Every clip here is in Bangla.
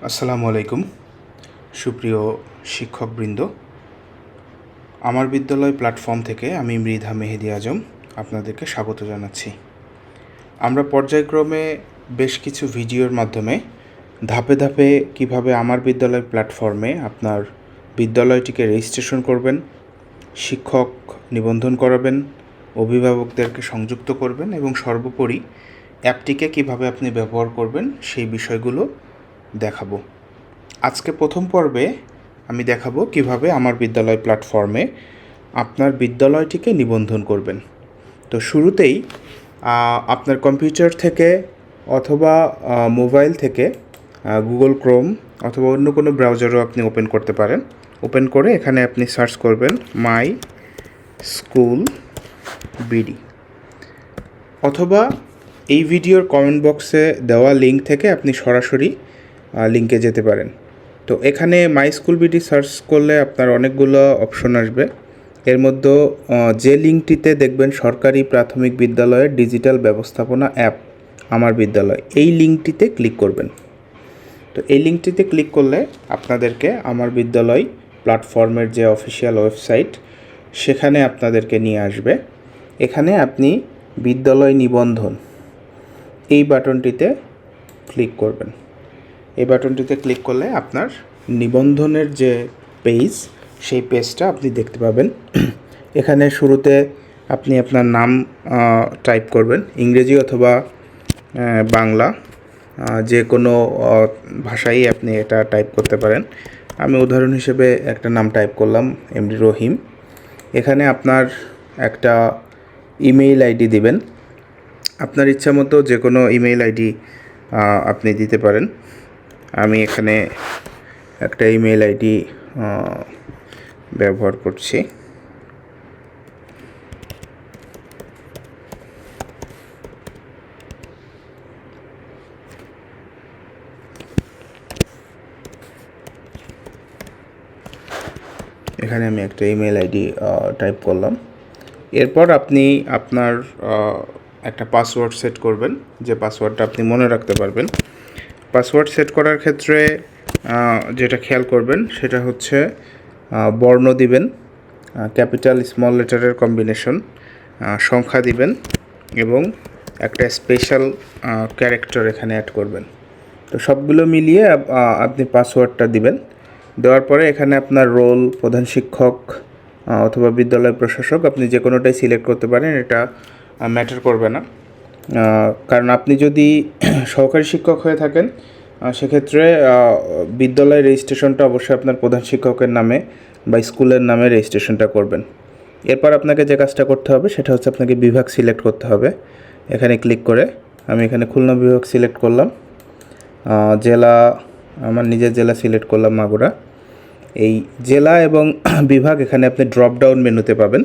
আসসালামু আলাইকুম সুপ্রিয় শিক্ষকবৃন্দ। আমার বিদ্যালয় প্ল্যাটফর্ম থেকে আমি মৃধা মেহেদি আজম আপনাদেরকে স্বাগত জানাচ্ছি। আমরা পর্যায়ক্রমে বেশ কিছু ভিডিওর মাধ্যমে ধাপে ধাপে কিভাবে আমার বিদ্যালয় প্ল্যাটফর্মে আপনার বিদ্যালয়টিকে রেজিস্ট্রেশন করবেন, শিক্ষক নিবন্ধন করাবেন, অভিভাবকদেরকে সংযুক্ত করবেন এবং সর্বোপরি অ্যাপটিকে কিভাবে আপনি ব্যবহার করবেন সেই বিষয়গুলো দেখাবো। আজকে প্রথম পর্বে আমি দেখাবো কিভাবে আমার বিদ্যালয় প্ল্যাটফর্মে আপনার বিদ্যালয়টিকে নিবন্ধন করবেন। তো শুরুতেই আপনার কম্পিউটার থেকে অথবা মোবাইল থেকে গুগল ক্রোম অথবা অন্য কোনো ব্রাউজারও আপনি ওপেন করতে পারেন। ওপেন করে এখানে আপনি সার্চ করবেন মাই স্কুল বিডি, অথবা এই ভিডিওর কমেন্ট বক্সে দেওয়া লিঙ্ক থেকে আপনি সরাসরি লিঙ্কে যেতে পারেন। তো এখানে মাই স্কুল বিডি সার্চ করলে আপনার অনেকগুলো অপশন আসবে। এর মধ্যে যে লিঙ্কটিতে দেখবেন সরকারি প্রাথমিক বিদ্যালয়ের ডিজিটাল ব্যবস্থাপনা অ্যাপ আমার বিদ্যালয়, এই লিঙ্কটিতে ক্লিক করবেন। তো এই লিঙ্কটিতে ক্লিক করলে আপনাদেরকে আমার বিদ্যালয় প্ল্যাটফর্মের যে অফিসিয়াল ওয়েবসাইট সেখানে আপনাদেরকে নিয়ে আসবে। এখানে আপনি বিদ্যালয় নিবন্ধন এই বাটনটিতে ক্লিক করবেন। এই বাটনটিতে ক্লিক করলে আপনার নিবন্ধনের যে পেজ সেই পেজটা আপনি দেখতে পাবেন। এখানে শুরুতে আপনি আপনার নাম টাইপ করবেন, ইংরেজি অথবা বাংলা, যে কোনো ভাষায় আপনি এটা টাইপ করতে পারেন। আমি উদাহরণ হিসেবে একটা নাম টাইপ করলাম, এমডি রহিম। এখানে আপনার একটা ইমেইল আইডি দিবেন। আপনার ইচ্ছা মতো যে কোনো ইমেইল আইডি আপনি দিতে পারেন। আমি এখানে একটা ইমেইল আইডি ব্যবহার করছি। এখানে আমি একটা ইমেল আইডি টাইপ করলাম। এরপর আপনি আপনার একটা পাসওয়ার্ড সেট করবেন, যে পাসওয়ার্ডটা আপনি মনে রাখতে পারবেন। পাসওয়ার্ড সেট করার ক্ষেত্রে যেটা খেয়াল করবেন সেটা হচ্ছে বর্ণ দিবেন, ক্যাপিটাল স্মল লেটারের কম্বিনেশন, সংখ্যা দিবেন এবং একটা স্পেশাল ক্যারেক্টার এখানে অ্যাড করবেন। তো সবগুলো মিলিয়ে আপনি পাসওয়ার্ডটা দিবেন। দেওয়ার পরে এখানে আপনার রোল, প্রধান শিক্ষক অথবা বিদ্যালয় প্রশাসক, আপনি যে কোনোটাই সিলেক্ট করতে পারেন, এটা ম্যাটার করবে না। কারণ আপনি যদি সহকারী শিক্ষক হয়ে থাকেন সেক্ষেত্রে বিদ্যালয় রেজিস্ট্রেশনটা অবশ্যই আপনার প্রধান শিক্ষকের নামে বা স্কুলের নামে রেজিস্ট্রেশনটা করবেন। এরপর আপনাকে যে কাজটা করতে হবে সেটা হচ্ছে আপনাকে বিভাগ সিলেক্ট করতে হবে। এখানে ক্লিক করে আমি এখানে খুলনা বিভাগ সিলেক্ট করলাম। জেলা, আমার নিজের জেলা সিলেক্ট করলাম মাগুরা। এই জেলা এবং বিভাগ এখানে আপনি ড্রপ ডাউন মেনুতে পাবেন।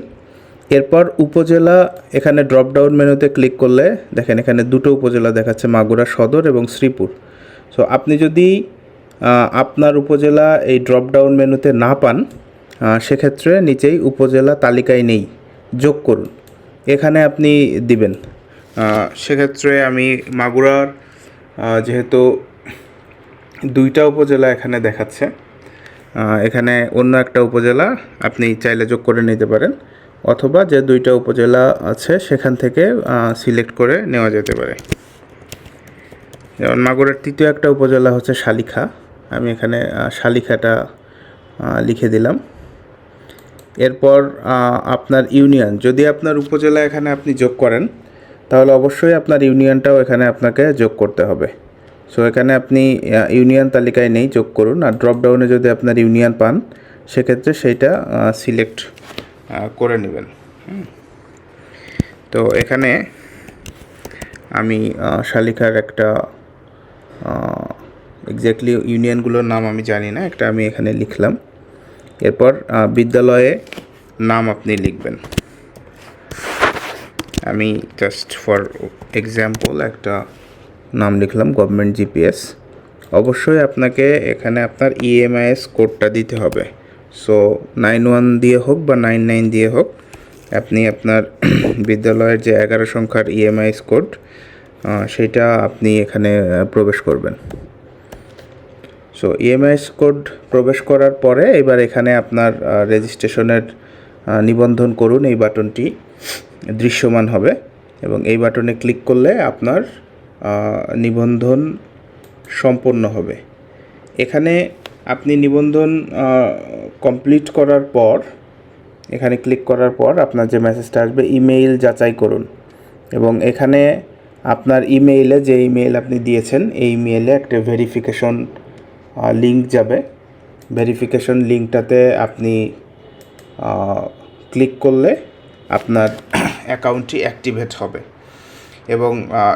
এরপর উপজেলা, এখানে ড্রপ ডাউন মেনুতে ক্লিক করলে দেখেন এখানে দুটো উপজেলা দেখাচ্ছে, মাগুরা সদর এবং শ্রীপুর। সো আপনি যদি আপনার উপজেলা এই ড্রপ ডাউন মেনুতে না পান সেক্ষেত্রে নিচেই উপজেলা তালিকায় নেই, যোগ করুন, এখানে আপনি দিবেন। সেক্ষেত্রে আমি মাগুরার যেহেতু দুইটা উপজেলা এখানে দেখাচ্ছে, এখানে অন্য একটা উপজেলা আপনি চাইলে যোগ করে নিতে পারেন, অথবা যে দুইটা উপজেলা আছে সেখান থেকে সিলেক্ট করে নেওয়া যেতে পারে। যেমন মাগুরার তৃতীয় একটা উপজেলা হচ্ছে শালিখা, আমি এখানে শালিখাটা লিখে দিলাম। এরপর আপনার ইউনিয়ন, যদি আপনার উপজেলা এখানে আপনি যোগ করেন তাহলে অবশ্যই আপনার ইউনিয়নটাও এখানে আপনাকে যোগ করতে হবে। সো এখানে আপনি ইউনিয়ন তালিকায় নেই, যোগ করুন। আর ড্রপ ডাউনে যদি আপনার ইউনিয়ন পান সেক্ষেত্রে সেইটা সিলেক্ট করে নেবেন। তো এখানে আমি শালিখার একটা এক্স্যাক্টলি ইউনিয়নগুলোর নাম আমি জানি না, একটা আমি এখানে লিখলাম। এরপর বিদ্যালয়ে নাম আপনি লিখবেন। আমি জাস্ট ফর এক্সাম্পল একটা নাম লিখলাম, গভর্নমেন্ট জিপিএস। অবশ্যই আপনাকে এখানে আপনার ইএমআইএস কোডটা দিতে হবে। সো 91 দিয়ে হোক বা 99 দিয়ে হোক, আপনি আপনার বিদ্যালয়ের যে 11 সংখ্যার ইএমআইএস কোড সেটা আপনি এখানে প্রবেশ করবেন। সো ইএমআইএস কোড প্রবেশ করার পরে এবার এখানে আপনার রেজিস্ট্রেশনের নিবন্ধন করুন এই বাটনটি দৃশ্যমান হবে এবং এই বাটনে ক্লিক করলে আপনার নিবন্ধন সম্পন্ন হবে। এখানে আপনি নিবন্ধন কমপ্লিট করার পর এখানে ক্লিক করার পর আপনার যে মেসেজটা আসবে ইমেইল যাচাই করুন এবং এখানে আপনার ইমেইলে যে ইমেইল আপনি দিয়েছেন এই ইমেইলে একটা ভেরিফিকেশন লিঙ্ক যাবে। ভেরিফিকেশন লিঙ্কটাতে আপনি ক্লিক করলে আপনার অ্যাকাউন্টটি অ্যাক্টিভেট হবে এবং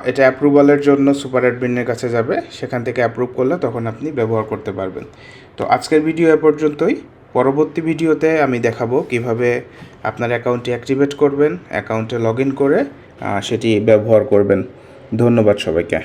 এটা অ্যাপ্রুভালের জন্য সুপার অ্যাডমিনের কাছে যাবে, সেখান থেকে অ্যাপ্রুভ করলে তখন আপনি ব্যবহার করতে পারবেন। তো আজকের ভিডিও এ পর্যন্তই। পরবর্তী ভিডিওতে আমি দেখাবো কিভাবে আপনার অ্যাকাউন্টটি অ্যাক্টিভেট করবেন, অ্যাকাউন্টে লগ ইন করে সেটি ব্যবহার করবেন। ধন্যবাদ সবাইকে।